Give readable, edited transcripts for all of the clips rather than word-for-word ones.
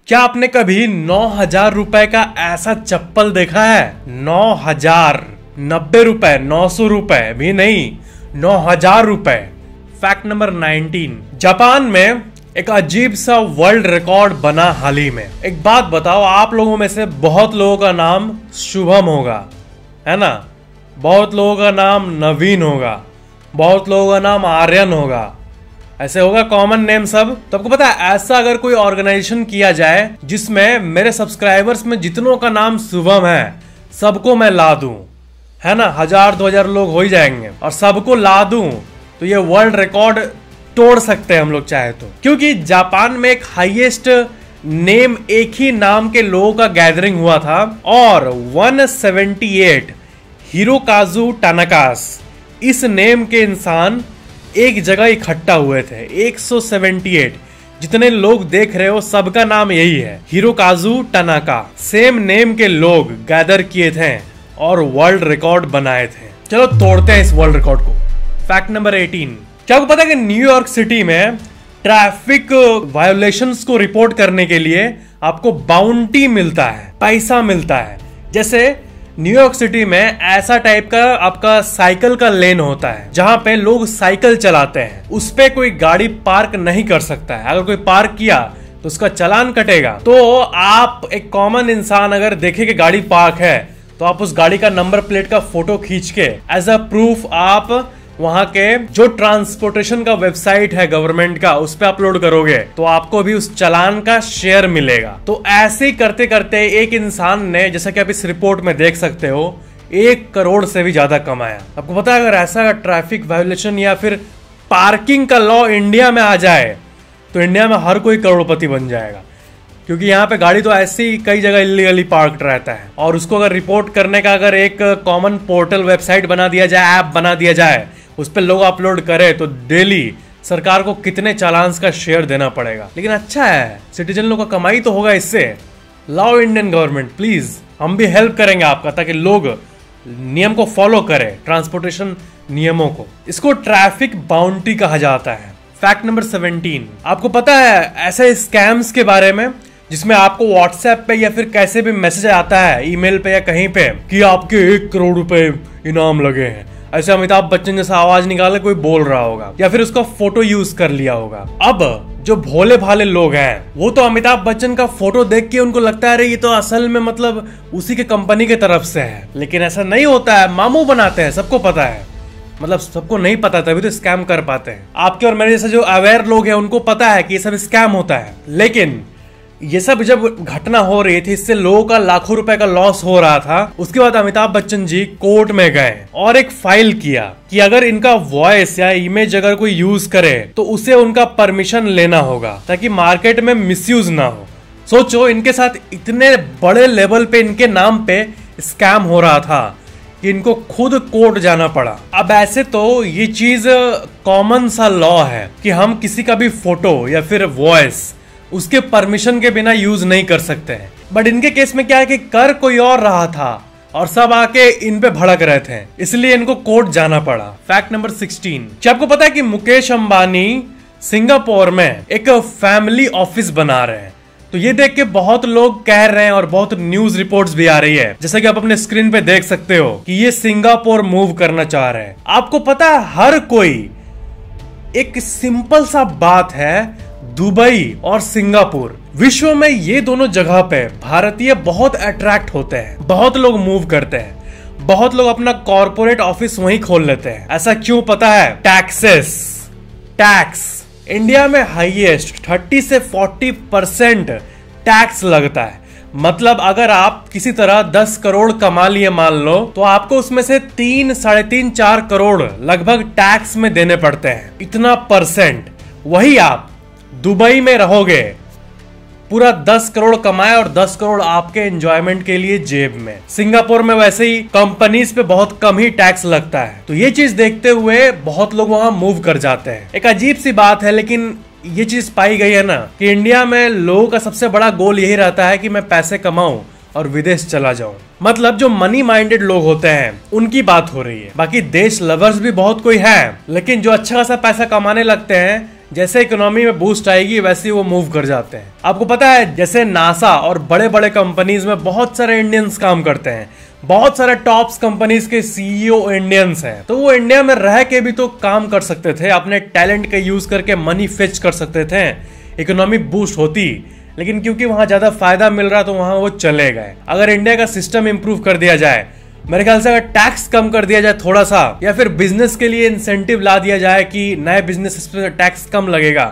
क्या आपने कभी 9,000 रुपए का ऐसा चप्पल देखा है? 9,000, 90 रुपए, 900 रुपए भी नहीं, 9,000 रुपए। फैक्ट नंबर 19, जापान में एक अजीब सा वर्ल्ड रिकॉर्ड बना हाल ही में। एक बात बताओ, आप लोगों में से बहुत लोगों का नाम शुभम होगा, है ना? बहुत लोगों का नाम नवीन होगा, बहुत लोगों का नाम आर्यन होगा, ऐसे होगा कॉमन नेम सब। तो आपको पता है, ऐसा अगर कोई ऑर्गेनाइजेशन किया जाए जिसमें मेरे सब्सक्राइबर्स में जितनों का नाम शुभम है, सबको मैं ला दूं, है ना? 1,000-2,000 लोग हो ही जाएंगे और सबको ला दूं, तो ये वर्ल्ड रिकॉर्ड तोड़ सकते हैं हम लोग चाहे तो। क्योंकि जापान में एक हाईएस्ट नेम, एक ही नाम के लोगों का गैदरिंग हुआ था और 178 हिरोकाजु टानाकास, इस नेम के इंसान एक जगह इकट्ठा हुए थे। 178 जितने लोग देख रहे हो, सबका नाम यही है, हिरोकाजु टानाका। सेम नेम के लोग गैदर किए थे और वर्ल्ड रिकॉर्ड बनाए थे। चलो तोड़ते हैं इस वर्ल्ड रिकॉर्ड को। फैक्ट नंबर 18, क्या आपको पता है कि न्यूयॉर्क सिटी में ट्रैफिक वायोलेशंस को रिपोर्ट करने के लिए आपको बाउंटी मिलता है, पैसा मिलता है। जैसे न्यूयॉर्क सिटी में ऐसा टाइप का आपका साइकिल का लेन होता है जहां पे लोग साइकिल चलाते हैं, उस पे कोई गाड़ी पार्क नहीं कर सकता है। अगर कोई पार्क किया तो उसका चालान कटेगा। तो आप एक कॉमन इंसान अगर देखे कि गाड़ी पार्क है, तो आप उस गाड़ी का नंबर प्लेट का फोटो खींच के एज अ प्रूफ आप वहां के जो ट्रांसपोर्टेशन का वेबसाइट है गवर्नमेंट का, उस पे अपलोड करोगे तो आपको भी उस चालान का शेयर मिलेगा। तो ऐसे ही करते करते एक इंसान ने, जैसा कि आप इस रिपोर्ट में देख सकते हो, 1 करोड़ से भी ज्यादा कमाया। आपको पता है, अगर ऐसा ट्रैफिक वायोलेशन या फिर पार्किंग का लॉ इंडिया में आ जाए तो इंडिया में हर कोई करोड़पति बन जाएगा। क्योंकि यहाँ पे गाड़ी तो ऐसे ही कई जगह इलीगली पार्क्ड रहता है और उसको अगर रिपोर्ट करने का अगर एक कॉमन पोर्टल वेबसाइट बना दिया जाए, ऐप बना दिया जाए, उस पर लोग अपलोड करें, तो डेली सरकार को कितने चालान्स का शेयर देना पड़ेगा। लेकिन अच्छा है, सिटीजन लोग का कमाई तो होगा इससे। लाओ इंडियन गवर्नमेंट, प्लीज हम भी हेल्प करेंगे आपका, ताकि लोग नियम को फॉलो करें, ट्रांसपोर्टेशन नियमों को। इसको ट्रैफिक बाउंटी कहा जाता है। फैक्ट नंबर 17, आपको पता है ऐसे स्कैम्स के बारे में जिसमें आपको व्हाट्सएप पे या फिर कैसे भी मैसेज आता है, ईमेल पे या कहीं पे, कि आपके 1 करोड़ रुपए इनाम लगे हैं। ऐसे अमिताभ बच्चन जैसा आवाज निकाले कोई बोल रहा होगा या फिर उसका फोटो यूज कर लिया होगा। अब जो भोले भाले लोग हैं, वो तो अमिताभ बच्चन का फोटो देख के उनको लगता है अरे ये तो असल में मतलब उसी के कंपनी के तरफ से है। लेकिन ऐसा नहीं होता है, मामू बनाते हैं, सबको पता है। मतलब सबको नहीं पता, तभी तो स्कैम कर पाते हैं। आपके और मेरे जैसे जो अवेयर लोग हैं उनको पता है कि ये सब स्कैम होता है। लेकिन ये सब जब घटना हो रही थी, इससे लोगों का लाखों रुपए का लॉस हो रहा था, उसके बाद अमिताभ बच्चन जी कोर्ट में गए और एक फाइल किया कि अगर इनका वॉइस या इमेज अगर कोई यूज करे तो उसे उनका परमिशन लेना होगा, ताकि मार्केट में मिसयूज ना हो। सोचो, इनके साथ इतने बड़े लेवल पे इनके नाम पे स्कैम हो रहा था कि इनको खुद कोर्ट जाना पड़ा। अब ऐसे तो ये चीज कॉमन सा लॉ है कि हम किसी का भी फोटो या फिर वॉइस उसके परमिशन के बिना यूज नहीं कर सकते हैं। बट इनके केस में क्या है कि कर कोई और रहा था और सब आके इन पे भड़क रहे थे, इसलिए इनको कोर्ट जाना पड़ा। फैक्ट नंबर 16, क्या आपको पता है कि मुकेश अंबानी सिंगापुर में एक फैमिली ऑफिस बना रहे हैं? तो ये देख के बहुत लोग कह रहे हैं और बहुत न्यूज रिपोर्ट्स भी आ रही है, जैसा कि आप अपने स्क्रीन पे देख सकते हो, कि ये सिंगापुर मूव करना चाह रहे हैं। आपको पता है, हर कोई, एक सिंपल सा बात है, दुबई और सिंगापुर, विश्व में ये दोनों जगह पे भारतीय बहुत अट्रैक्ट होते हैं, बहुत लोग मूव करते हैं, बहुत लोग अपना कॉर्पोरेट ऑफिस वहीं खोल लेते हैं। ऐसा क्यों पता है? टैक्स इंडिया में हाईएस्ट 30 से 40% टैक्स लगता है। मतलब अगर आप किसी तरह 10 करोड़ कमा लिए मान लो, तो आपको उसमें से 3, 3.5, 4 करोड़ लगभग टैक्स में देने पड़ते हैं। इतना परसेंट। वही आप दुबई में रहोगे, पूरा 10 करोड़ कमाए और 10 करोड़ आपके एंजॉयमेंट के लिए जेब में। सिंगापुर में वैसे ही कंपनीज पे बहुत कम ही टैक्स लगता है। तो ये चीज देखते हुए बहुत लोग वहां मूव कर जाते हैं। एक अजीब सी बात है, लेकिन ये चीज पाई गई है ना कि इंडिया में लोगों का सबसे बड़ा गोल यही रहता है कि मैं पैसे कमाऊं और विदेश चला जाऊं। मतलब जो मनी माइंडेड लोग होते हैं उनकी बात हो रही है। बाकी देश लवर्स भी बहुत कोई है, लेकिन जो अच्छा खासा पैसा कमाने लगते हैं जैसे इकोनॉमी में बूस्ट आएगी वैसे ही वो मूव कर जाते हैं। आपको पता है जैसे नासा और बड़े बड़े कंपनीज में बहुत सारे इंडियंस काम करते हैं, बहुत सारे टॉप्स कंपनीज के सीईओ इंडियंस हैं, तो वो इंडिया में रह के भी तो काम कर सकते थे, अपने टैलेंट का यूज करके मनी फेच कर सकते थे, इकोनॉमी बूस्ट होती। लेकिन क्योंकि वहां ज्यादा फायदा मिल रहा तो वहां वो चले गए। अगर इंडिया का सिस्टम इंप्रूव कर दिया जाए, मेरे ख्याल से अगर टैक्स कम कर दिया जाए थोड़ा सा, या फिर बिजनेस के लिए इंसेंटिव ला दिया जाए कि नए बिजनेस पे टैक्स कम लगेगा,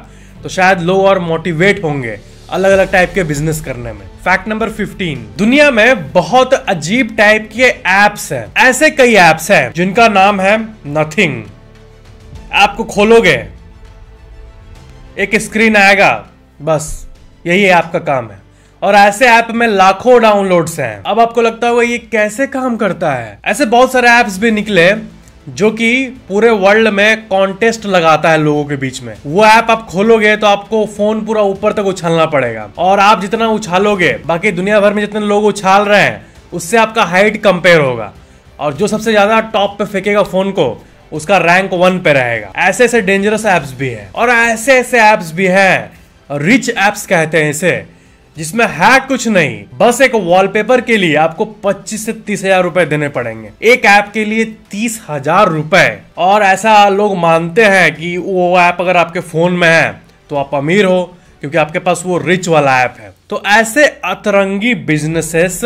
तो शायद लोग और मोटिवेट होंगे अलग अलग टाइप के बिजनेस करने में। फैक्ट नंबर 15, दुनिया में बहुत अजीब टाइप के एप्स हैं। ऐसे कई एप्स हैं जिनका नाम है नथिंग। ऐप को खोलोगे, एक स्क्रीन आएगा, बस यही ऐप का काम है। और ऐसे ऐप में लाखों डाउनलोड्स हैं। अब आपको लगता होगा ये कैसे काम करता है। ऐसे बहुत सारे ऐप्स भी निकले जो कि पूरे वर्ल्ड में कॉन्टेस्ट लगाता है लोगों के बीच में। वो ऐप आप खोलोगे तो आपको फोन पूरा ऊपर तक उछालना पड़ेगा, और आप जितना उछालोगे, बाकी दुनिया भर में जितने लोग उछाल रहे हैं उससे आपका हाइट कंपेयर होगा, और जो सबसे ज्यादा टॉप पे फेंकेगा फोन को उसका रैंक 1 पे रहेगा। ऐसे ऐसे डेंजरस एप्स भी है, और ऐसे ऐसे एप्स भी है, रिच एप्स कहते हैं इसे, जिसमें है कुछ नहीं, बस एक वॉलपेपर के लिए आपको 25 से 30 हजार रुपए देने पड़ेंगे। एक ऐप के लिए 30,000 रुपए। और ऐसा लोग मानते हैं कि वो ऐप अगर आपके फोन में है तो आप अमीर हो, क्योंकि आपके पास वो रिच वाला ऐप है। तो ऐसे अतरंगी बिजनेसेस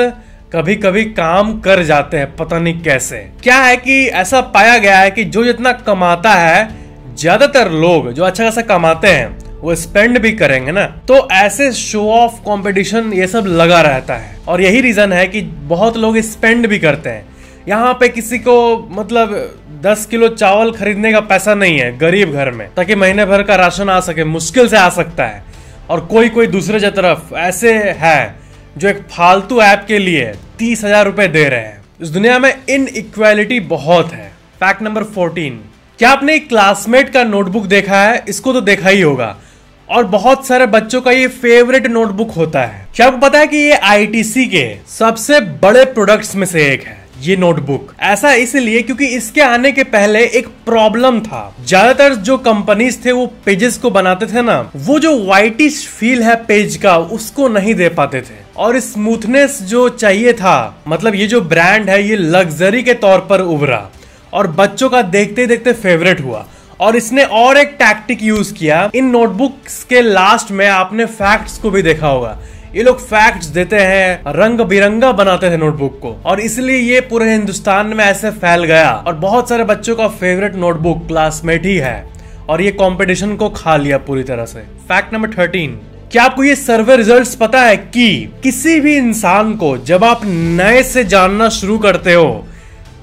कभी कभी काम कर जाते हैं, पता नहीं कैसे। क्या है कि ऐसा पाया गया है कि जो जितना कमाता है, ज्यादातर लोग जो अच्छा खासा कमाते हैं वो स्पेंड भी करेंगे ना, तो ऐसे शो ऑफ कंपटीशन ये सब लगा रहता है। और यही रीजन है कि बहुत लोग स्पेंड भी करते हैं। यहाँ पे किसी को मतलब 10 किलो चावल खरीदने का पैसा नहीं है गरीब घर में, ताकि महीने भर का राशन आ सके, मुश्किल से आ सकता है। और कोई दूसरे तरफ ऐसे है जो एक फालतू ऐप के लिए 30,000 रुपए दे रहे हैं। इस दुनिया में इनइक्वालिटी बहुत है। फैक्ट नंबर 14, क्या आपने एक क्लासमेट का नोटबुक देखा है? इसको तो देखा ही होगा, और बहुत सारे बच्चों का ये फेवरेट नोटबुक होता है। क्या आपको पता है कि ये आईटीसी के सबसे बड़े प्रोडक्ट्स में से एक है ये नोटबुक? ऐसा इसलिए क्योंकि इसके आने के पहले एक प्रॉब्लम था। ज्यादातर जो कंपनीज थे वो पेजेस को बनाते थे ना, वो जो व्हाइटिश फील है पेज का उसको नहीं दे पाते थे, और स्मूथनेस जो चाहिए था, मतलब ये जो ब्रांड है ये लग्जरी के तौर पर उभरा और बच्चों का देखते देखते फेवरेट हुआ। और इसने और एक टैक्टिक यूज किया। इन नोटबुक्स के लास्ट में आपने फैक्ट्स को भी देखा होगा, ये लोग फैक्ट्स देते हैं, रंग बिरंगा बनाते थे नोटबुक को, और इसलिए ये पूरे हिंदुस्तान में ऐसे फैल गया। और बहुत सारे बच्चों का फेवरेट नोटबुक क्लासमेट ही है, और ये कंपटीशन को खा लिया पूरी तरह से। फैक्ट नंबर 13, क्या आपको ये सर्वे रिजल्ट्स पता है कि किसी भी इंसान को जब आप नए से जानना शुरू करते हो,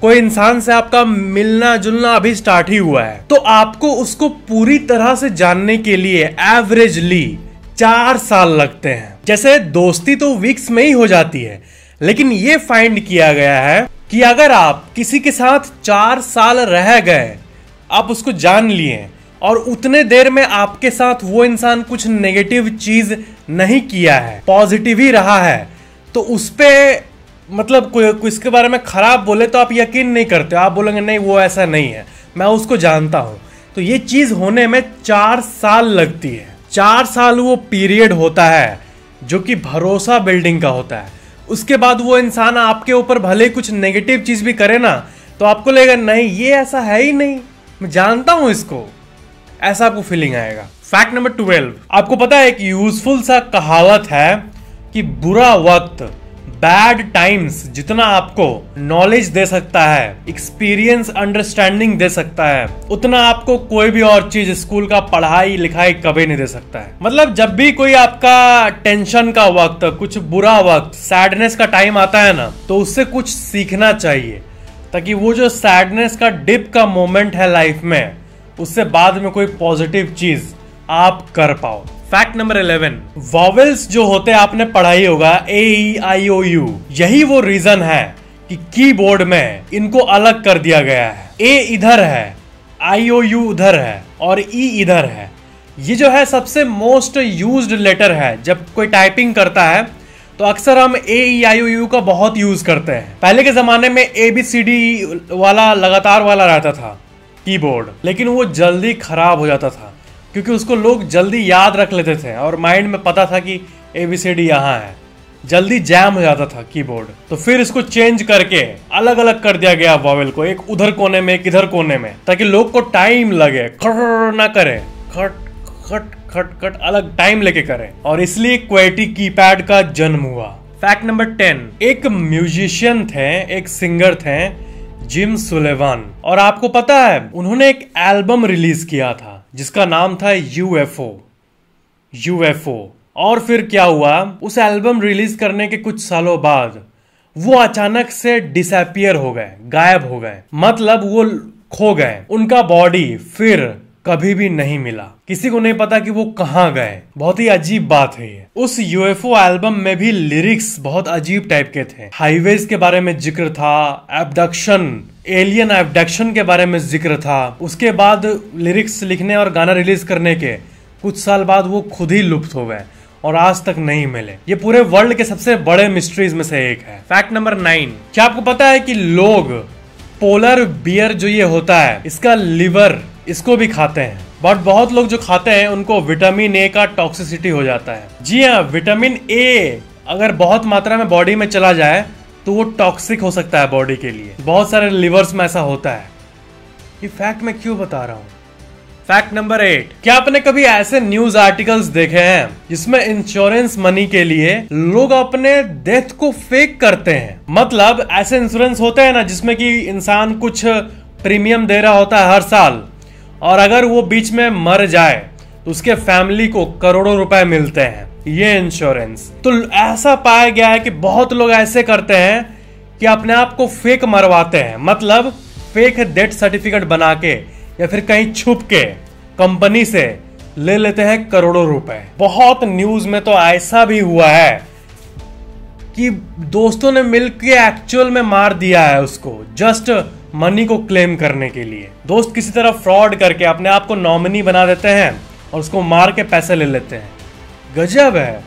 कोई इंसान से आपका मिलना जुलना अभी स्टार्ट ही हुआ है, तो आपको उसको पूरी तरह से जानने के लिए एवरेजली 4 साल लगते हैं। जैसे दोस्ती तो वीक्स में ही हो जाती है, लेकिन ये फाइंड किया गया है कि अगर आप किसी के साथ 4 साल रह गए, आप उसको जान लिए, और उतने देर में आपके साथ वो इंसान कुछ नेगेटिव चीज नहीं किया है, पॉजिटिव ही रहा है, तो उस पे मतलब कोई इसके बारे में खराब बोले तो आप यकीन नहीं करते, आप बोलेंगे नहीं वो ऐसा नहीं है, मैं उसको जानता हूं। तो ये चीज होने में 4 साल लगती है। 4 साल वो पीरियड होता है जो कि भरोसा बिल्डिंग का होता है। उसके बाद वो इंसान आपके ऊपर भले कुछ नेगेटिव चीज भी करे ना, तो आपको लगेगा नहीं ये ऐसा है ही नहीं, मैं जानता हूं इसको, ऐसा आपको फीलिंग आएगा। फैक्ट नंबर 12, आपको पता है एक यूजफुल सा कहावत है कि बुरा वक्त, बैड टाइम्स जितना आपको नॉलेज दे सकता है, एक्सपीरियंस अंडरस्टैंडिंग दे सकता है, उतना आपको कोई भी और चीज स्कूल का पढ़ाई लिखाई कभी नहीं दे सकता है। मतलब जब भी कोई आपका टेंशन का वक्त, कुछ बुरा वक्त, सैडनेस का टाइम आता है ना, तो उससे कुछ सीखना चाहिए, ताकि वो जो सैडनेस का डिप का मोमेंट है लाइफ में, उससे बाद में कोई पॉजिटिव चीज आप कर पाओ। फैक्ट नंबर 11, वॉवेल्स जो होते हैं आपने पढ़ा ही होगा, AEIOU, यही वो रीजन है कि कीबोर्ड में इनको अलग कर दिया गया है। A इधर है, IOU उधर है, और E इधर है। ये जो है सबसे मोस्ट यूज्ड लेटर है। जब कोई टाइपिंग करता है तो अक्सर हम AEIOU का बहुत यूज करते हैं। पहले के जमाने में ABCD वाला लगातार वाला रहता था कीबोर्ड, लेकिन वो जल्दी खराब हो जाता था। क्योंकि उसको लोग जल्दी याद रख लेते थे और माइंड में पता था कि ABCD यहाँ है, जल्दी जैम हो जाता था कीबोर्ड। तो फिर इसको चेंज करके अलग अलग कर दिया गया वॉवेल को, एक उधर कोने में एक इधर कोने में, ताकि लोग को टाइम लगे, खट ना करे, खट खट खट खट अलग टाइम लेके करे, और इसलिए क्वेटी कीपैड का जन्म हुआ। फैक्ट नंबर 10, एक म्यूजिशियन थे, एक सिंगर थे, जिम सुलेवान, और आपको पता है उन्होंने एक एल्बम रिलीज किया था जिसका नाम था UFO। और फिर क्या हुआ, उस एल्बम रिलीज करने के कुछ सालों बाद वो अचानक से डिसअपियर हो गए, गायब हो गए, मतलब वो खो गए। उनका बॉडी फिर कभी भी नहीं मिला, किसी को नहीं पता कि वो कहाँ गए। बहुत ही अजीब बात है ये। उस UFO एल्बम में भी लिरिक्स बहुत अजीब टाइप के थे, हाईवेज के बारे में जिक्र था, एब्डक्शन, एलियन एब्डक्शन के बारे में जिक्र था। उसके बाद लिरिक्स लिखने और गाना रिलीज करने के कुछ साल बाद वो खुद ही लुप्त हो गए और आज तक नहीं मिले। ये पूरे वर्ल्ड के सबसे बड़े मिस्ट्रीज में से एक है। फैक्ट नंबर 9, क्या आपको पता है कि लोग पोलर बियर जो ये होता है, इसका लिवर, इसको भी खाते हैं, बट बहुत लोग जो खाते हैं उनको विटामिन ए का टॉक्सिसिटी हो जाता है। जी हाँ, विटामिन ए अगर बहुत मात्रा में बॉडी में चला जाए तो वो टॉक्सिक हो सकता है बॉडी के लिए। बहुत सारे लिवर्स में ऐसा होता है। ये फैक्ट मैं क्यों बता रहा हूँ। फैक्ट नंबर 8, क्या आपने कभी ऐसे न्यूज आर्टिकल्स देखे हैं जिसमें इंश्योरेंस मनी के लिए लोग अपने डेथ को फेक करते हैं? मतलब ऐसे इंश्योरेंस होते हैं ना जिसमें कि इंसान कुछ प्रीमियम दे रहा होता है हर साल, और अगर वो बीच में मर जाए तो उसके फैमिली को करोड़ों रुपए मिलते हैं, ये इंश्योरेंस। तो ऐसा पाया गया है कि बहुत लोग ऐसे करते हैं कि अपने आप को फेक मरवाते हैं, मतलब फेक डेथ सर्टिफिकेट बना के या फिर कहीं छुप के कंपनी से ले लेते हैं करोड़ों रुपए। बहुत न्यूज में तो ऐसा भी हुआ है कि दोस्तों ने मिलकर एक्चुअल में मार दिया है उसको, जस्ट मनी को क्लेम करने के लिए। दोस्त किसी तरह फ्रॉड करके अपने आप को नॉमिनी बना देते हैं और उसको मार के पैसे ले लेते हैं। गजब है,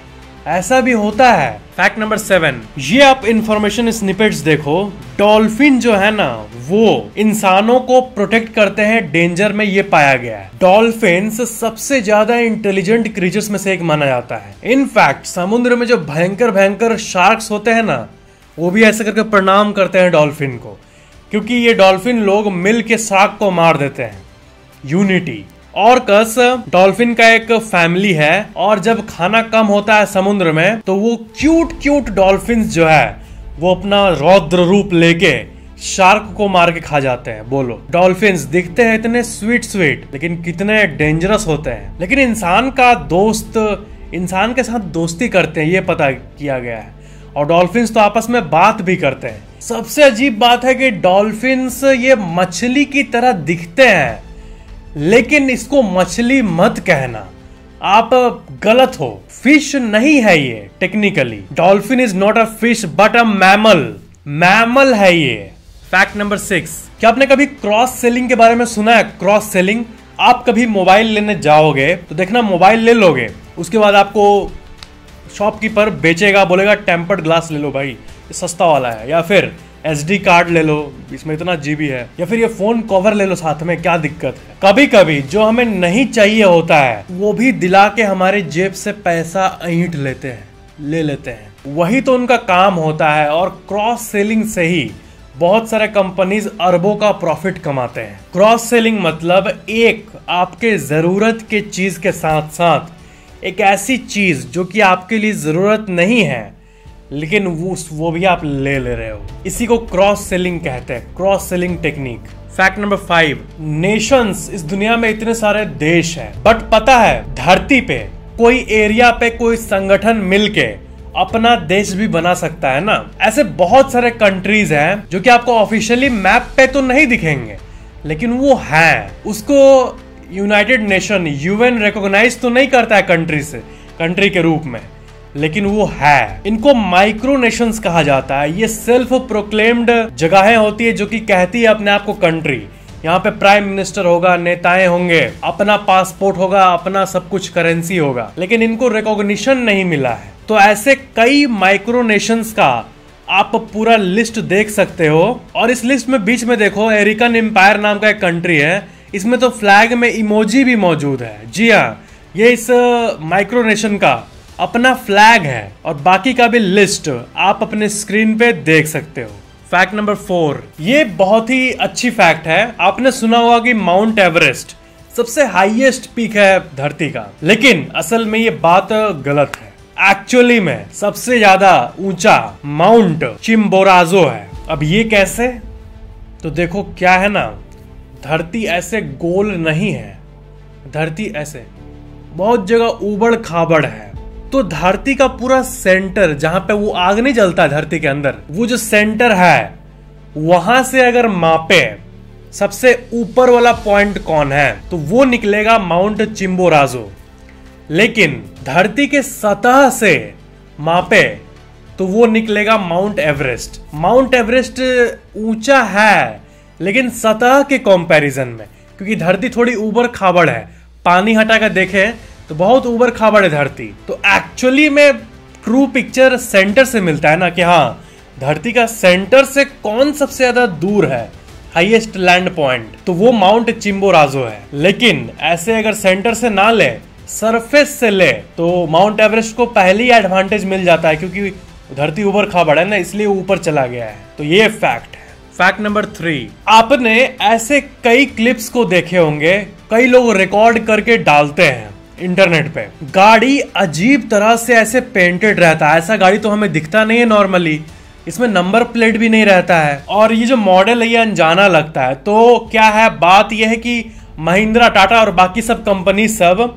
ऐसा भी होता है। फैक्ट नंबर 7, ये आप इंफॉर्मेशन स्निपेट्स देखो। डॉल्फिन जो है ना वो इंसानों को प्रोटेक्ट करते हैं डेंजर में, ये पाया गया है। डॉल्फिन्स सबसे ज्यादा इंटेलिजेंट क्रीचर्स में से एक माना जाता है। इनफैक्ट समुद्र में जो भयंकर भयंकर शार्क्स होते हैं ना, वो भी ऐसे करके प्रणाम करते हैं डॉल्फिन को, क्योंकि ये डॉल्फिन लोग मिल के शार्क को मार देते हैं। यूनिटी। ऑर्कस डॉल्फिन का एक फैमिली है, और जब खाना कम होता है समुद्र में तो वो क्यूट क्यूट डॉल्फिन्स जो है वो अपना रौद्र रूप लेके शार्क को मार के खा जाते हैं। बोलो, डॉल्फिन्स दिखते हैं इतने स्वीट स्वीट, लेकिन कितने डेंजरस होते हैं। लेकिन इंसान का दोस्त इंसान के साथ दोस्ती करते हैं, ये पता किया गया है, और डॉल्फिन्स तो आपस में बात भी करते हैं। सबसे अजीब बात है कि डॉल्फिन्स ये मछली की तरह दिखते हैं, लेकिन इसको मछली मत कहना, आप गलत हो। फिश नहीं है ये technically. Dolphin is not a fish but a mammal है ये। फैक्ट नंबर 6, क्या आपने कभी क्रॉस सेलिंग के बारे में सुना है? क्रॉस सेलिंग, आप कभी मोबाइल लेने जाओगे तो देखना मोबाइल ले लोगे, उसके बाद आपको शॉपकीपर बेचेगा, बोलेगा टेम्पर्ड ग्लास ले लो भाई, ये सस्ता वाला है, या फिर SD कार्ड ले लो, इसमें इतना GB है, या फिर ये फोन कवर ले लो साथ में, क्या दिक्कत है। कभी कभी जो हमें नहीं चाहिए होता है वो भी दिला के हमारे जेब से पैसा ऐंठ लेते हैं, ले लेते हैं। वही तो उनका काम होता है, और क्रॉस सेलिंग से ही बहुत सारे कंपनीज अरबों का प्रॉफिट कमाते हैं। क्रॉस सेलिंग मतलब एक आपके जरूरत के चीज के साथ साथ एक ऐसी चीज जो कि आपके लिए जरूरत नहीं है लेकिन वो भी आप ले रहे हो, इसी को क्रॉस सेलिंग कहते हैं, cross selling technique. Fact number 5, Nations, इस दुनिया में इतने सारे देश हैं, बट पता है धरती पे कोई एरिया पे कोई संगठन मिलके अपना देश भी बना सकता है ना। ऐसे बहुत सारे कंट्रीज हैं जो कि आपको ऑफिशियली मैप पे तो नहीं दिखेंगे, लेकिन वो है। उसको यूनाइटेड नेशन UN रिकॉग्नाइज तो नहीं करता है कंट्री के रूप में, लेकिन वो है। इनको माइक्रो नेशंस कहा जाता है। ये सेल्फ प्रोक्लेम्ड जगहें होती है जो कि कहती है अपने आप को कंट्री। यहाँ पे प्राइम मिनिस्टर होगा, नेताएं होंगे, अपना पासपोर्ट होगा, अपना सब कुछ करेंसी होगा, लेकिन इनको रिकॉग्निशन नहीं मिला है। तो ऐसे कई माइक्रो नेशंस का आप पूरा लिस्ट देख सकते हो, और इस लिस्ट में बीच में देखो अमेरिकन एम्पायर नाम का एक कंट्री है। इसमें तो फ्लैग में इमोजी भी मौजूद है। जी हाँ, ये इस माइक्रोनेशन का अपना फ्लैग है और बाकी का भी लिस्ट आप अपने स्क्रीन पे देख सकते हो। फैक्ट नंबर 4, ये बहुत ही अच्छी फैक्ट है। आपने सुना होगा कि माउंट एवरेस्ट सबसे हाईएस्ट पीक है धरती का, लेकिन असल में ये बात गलत है। एक्चुअली में सबसे ज्यादा ऊंचा माउंट चिम्बोराजो है। अब ये कैसे? तो देखो क्या है ना, धरती ऐसे गोल नहीं है, धरती ऐसे बहुत जगह उबड़ खाबड़ है। तो धरती का पूरा सेंटर, जहां पे वो आग नहीं जलता धरती के अंदर, वो जो सेंटर है वहां से अगर मापे सबसे ऊपर वाला पॉइंट कौन है तो वो निकलेगा माउंट चिम्बोराजो। लेकिन धरती के सतह से मापे तो वो निकलेगा माउंट एवरेस्ट। माउंट एवरेस्ट ऊंचा है लेकिन सतह के कंपैरिजन में, क्योंकि धरती थोड़ी ऊबड़ खाबड़ है, पानी हटा कर देखें तो बहुत ऊबड़ खाबड़ है धरती। तो एक्चुअली में ट्रू पिक्चर सेंटर से मिलता है ना, कि हाँ धरती का सेंटर से कौन सबसे ज्यादा दूर है, हाईएस्ट लैंड पॉइंट, तो वो माउंट चिम्बोराजो है। लेकिन ऐसे अगर सेंटर से ना ले, सरफेस से ले, तो माउंट एवरेस्ट को पहले ही एडवांटेज मिल जाता है, क्योंकि धरती ऊपर खाबड़ है ना, इसलिए ऊपर चला गया है। तो ये फैक्ट है। फैक्ट नंबर 3, आपने ऐसे कई क्लिप्स को देखे होंगे, कई लोग रिकॉर्ड करके डालते हैं इंटरनेट पे। गाड़ी अजीब तरह से ऐसे पेंटेड रहता है, ऐसा गाड़ी तो हमें दिखता नहीं है नॉर्मली, इसमें नंबर प्लेट भी नहीं रहता है और ये जो मॉडल है ये अनजाना लगता है। तो क्या है, बात यह है कि महिंद्रा, टाटा और बाकी सब कंपनी सब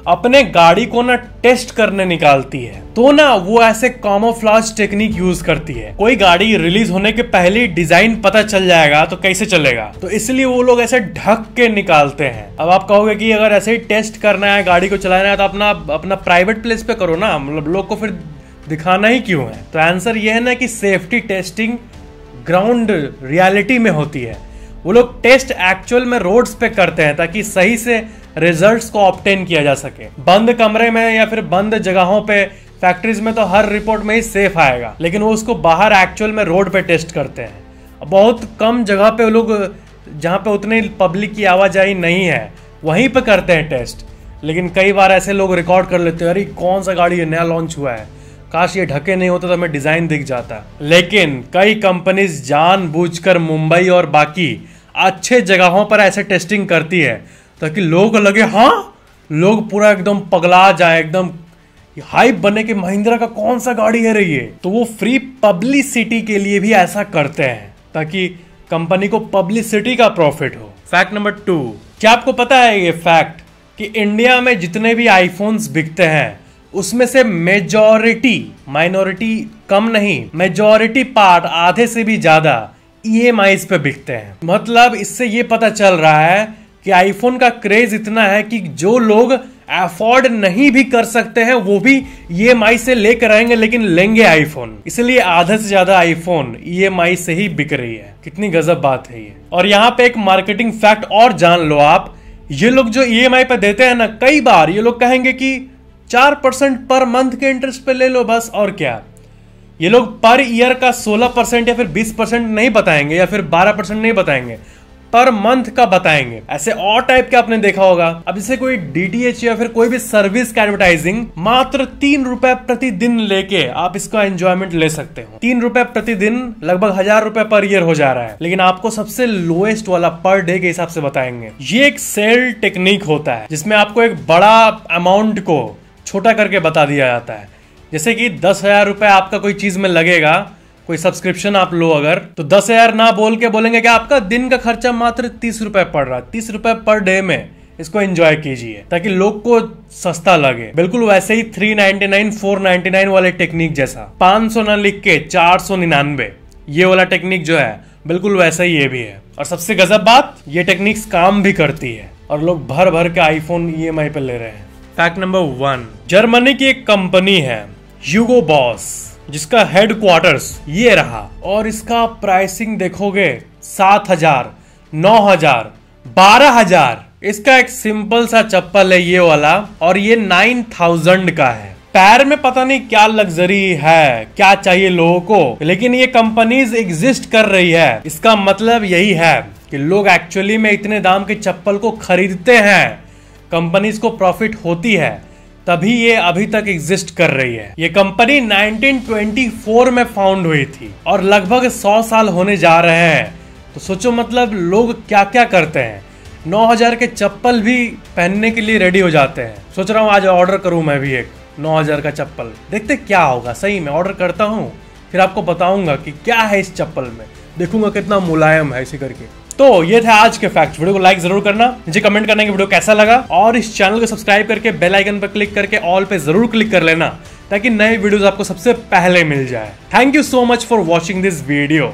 अपने गाड़ी को ना टेस्ट करने निकालती है, तो ना वो ऐसे कैमोफ्लेज टेक्निक यूज करती है। कोई गाड़ी रिलीज होने के पहले डिजाइन पता चल जाएगा तो कैसे चलेगा, तो इसलिए वो लोग ऐसे ढक के निकालते हैं। अब आप कहोगे कि अगर ऐसे ही टेस्ट करना है, गाड़ी को चलाना है, तो अपना प्राइवेट प्लेस पे करो ना, मतलब लोग को फिर दिखाना ही क्यों है। तो आंसर ये है ना कि सेफ्टी टेस्टिंग ग्राउंड रियलिटी में होती है। वो लोग टेस्ट एक्चुअल में रोड्स पे करते हैं ताकि सही से रिजल्ट्स को ऑब्टेन किया जा सके। बंद कमरे में या फिर बंद जगहों पे, फैक्ट्रीज में तो हर रिपोर्ट में ही सेफ आएगा, लेकिन वो उसको बाहर एक्चुअल में रोड पे टेस्ट करते हैं। बहुत कम जगह पे लोग, जहाँ पे उतनी पब्लिक की आवाजाही नहीं है, वहीं पे करते हैं टेस्ट। लेकिन कई बार ऐसे लोग रिकॉर्ड कर लेते हैं, अरे कौन सा गाड़ी नया लॉन्च हुआ है, काश ये ढके नहीं होता तो हमें डिजाइन दिख जाता। लेकिन कई कंपनीज जानबूझकर मुंबई और बाकी अच्छे जगहों पर ऐसे टेस्टिंग करती है ताकि लोगों को लगे, हाँ लोग पूरा एकदम पगला जाए, एकदम हाइप बने कि महिंद्रा का कौन सा गाड़ी है रही है। तो वो फ्री पब्लिसिटी के लिए भी ऐसा करते हैं ताकि कंपनी को पब्लिसिटी का प्रॉफिट हो। फैक्ट नंबर 2, क्या आपको पता है ये फैक्ट कि इंडिया में जितने भी आईफोन्स बिकते हैं उसमें से मेजॉरिटी, माइनॉरिटी कम नहीं, मेजॉरिटी पार्ट, आधे से भी ज्यादा EMIs पे बिकते हैं। मतलब इससे ये पता चल रहा है कि आईफोन का क्रेज इतना है कि जो लोग अफोर्ड नहीं भी कर सकते हैं वो भी EMI से लेकर आएंगे, लेकिन लेंगे आईफोन। इसलिए आधे से ज्यादा आईफोन EMI से ही बिक रही है। कितनी गजब बात है ये। और यहाँ पे एक मार्केटिंग फैक्ट और जान लो आप, ये लोग जो EMI पे देते हैं ना, कई बार ये लोग कहेंगे कि 4% पर मंथ के इंटरेस्ट पे ले लो बस, और क्या। ये लोग पर ईयर का 16% या फिर 20% नहीं बताएंगे या फिर 12% नहीं बताएंगे, पर मंथ का बताएंगे। ऐसे और टाइप के आपने देखा होगा। अब जैसे कोई DTH या फिर कोई भी सर्विस का एडवर्टाइजिंग, मात्र 3 रुपए प्रतिदिन लेके आप इसका एंजॉयमेंट ले सकते हो। 3 रुपए प्रतिदिन लगभग 1000 रुपए पर ईयर हो जा रहा है, लेकिन आपको सबसे लोएस्ट वाला पर डे के हिसाब से बताएंगे। ये एक सेल टेक्निक होता है जिसमें आपको एक बड़ा अमाउंट को छोटा करके बता दिया जाता है। जैसे कि 10,000 रुपए आपका कोई चीज में लगेगा, कोई सब्सक्रिप्शन आप लो अगर, तो 10,000 ना बोल के बोलेंगे कि आपका दिन का खर्चा मात्र 30 रुपए पड़ रहा है, 30 रुपए पर डे में इसको एंजॉय कीजिए ताकि लोग को सस्ता लगे। बिल्कुल वैसे ही 399 499 वाले टेक्निक जैसा, 500 ना लिख के 499, ये वाला टेक्निक जो है बिल्कुल वैसा ही ये भी है। और सबसे गजब बात, ये टेक्निक्स काम भी करती है और लोग भर भर के आईफोन EMI पे ले रहे हैं। फैक्ट नंबर 1, जर्मनी की एक कंपनी है ह्यूगो बॉस, जिसका हेडक्वार्टर्स ये रहा, और इसका प्राइसिंग देखोगे 7,000, 9,000, 12,000। इसका एक सिंपल सा चप्पल है ये वाला, और ये 9,000 का है। पैर में पता नहीं क्या लग्जरी है, क्या चाहिए लोगों को, लेकिन ये कंपनीज एग्जिस्ट कर रही है। इसका मतलब यही है कि लोग एक्चुअली में इतने दाम के चप्पल को खरीदते हैं, कंपनीज को प्रॉफिट होती है, तभी ये अभी तक एग्जिस्ट कर रही है। ये कंपनी 1924 में फाउंड हुई थी और लगभग 100 साल होने जा रहे हैं। तो सोचो मतलब लोग क्या क्या करते हैं, 9000 के चप्पल भी पहनने के लिए रेडी हो जाते हैं। सोच रहा हूँ आज ऑर्डर करूँ मैं भी एक 9000 का चप्पल, देखते क्या होगा। सही में ऑर्डर करता हूँ, फिर आपको बताऊंगा कि क्या है इस चप्पल में, देखूंगा कितना मुलायम है इसी करके। तो ये थे आज के फैक्ट्स। वीडियो को लाइक जरूर करना, नीचे कमेंट करना कि वीडियो कैसा लगा, और इस चैनल को सब्सक्राइब करके बेल आइकन पर क्लिक करके ऑल पे जरूर क्लिक कर लेना, ताकि नए वीडियोस आपको सबसे पहले मिल जाए। Thank you so much for watching this video.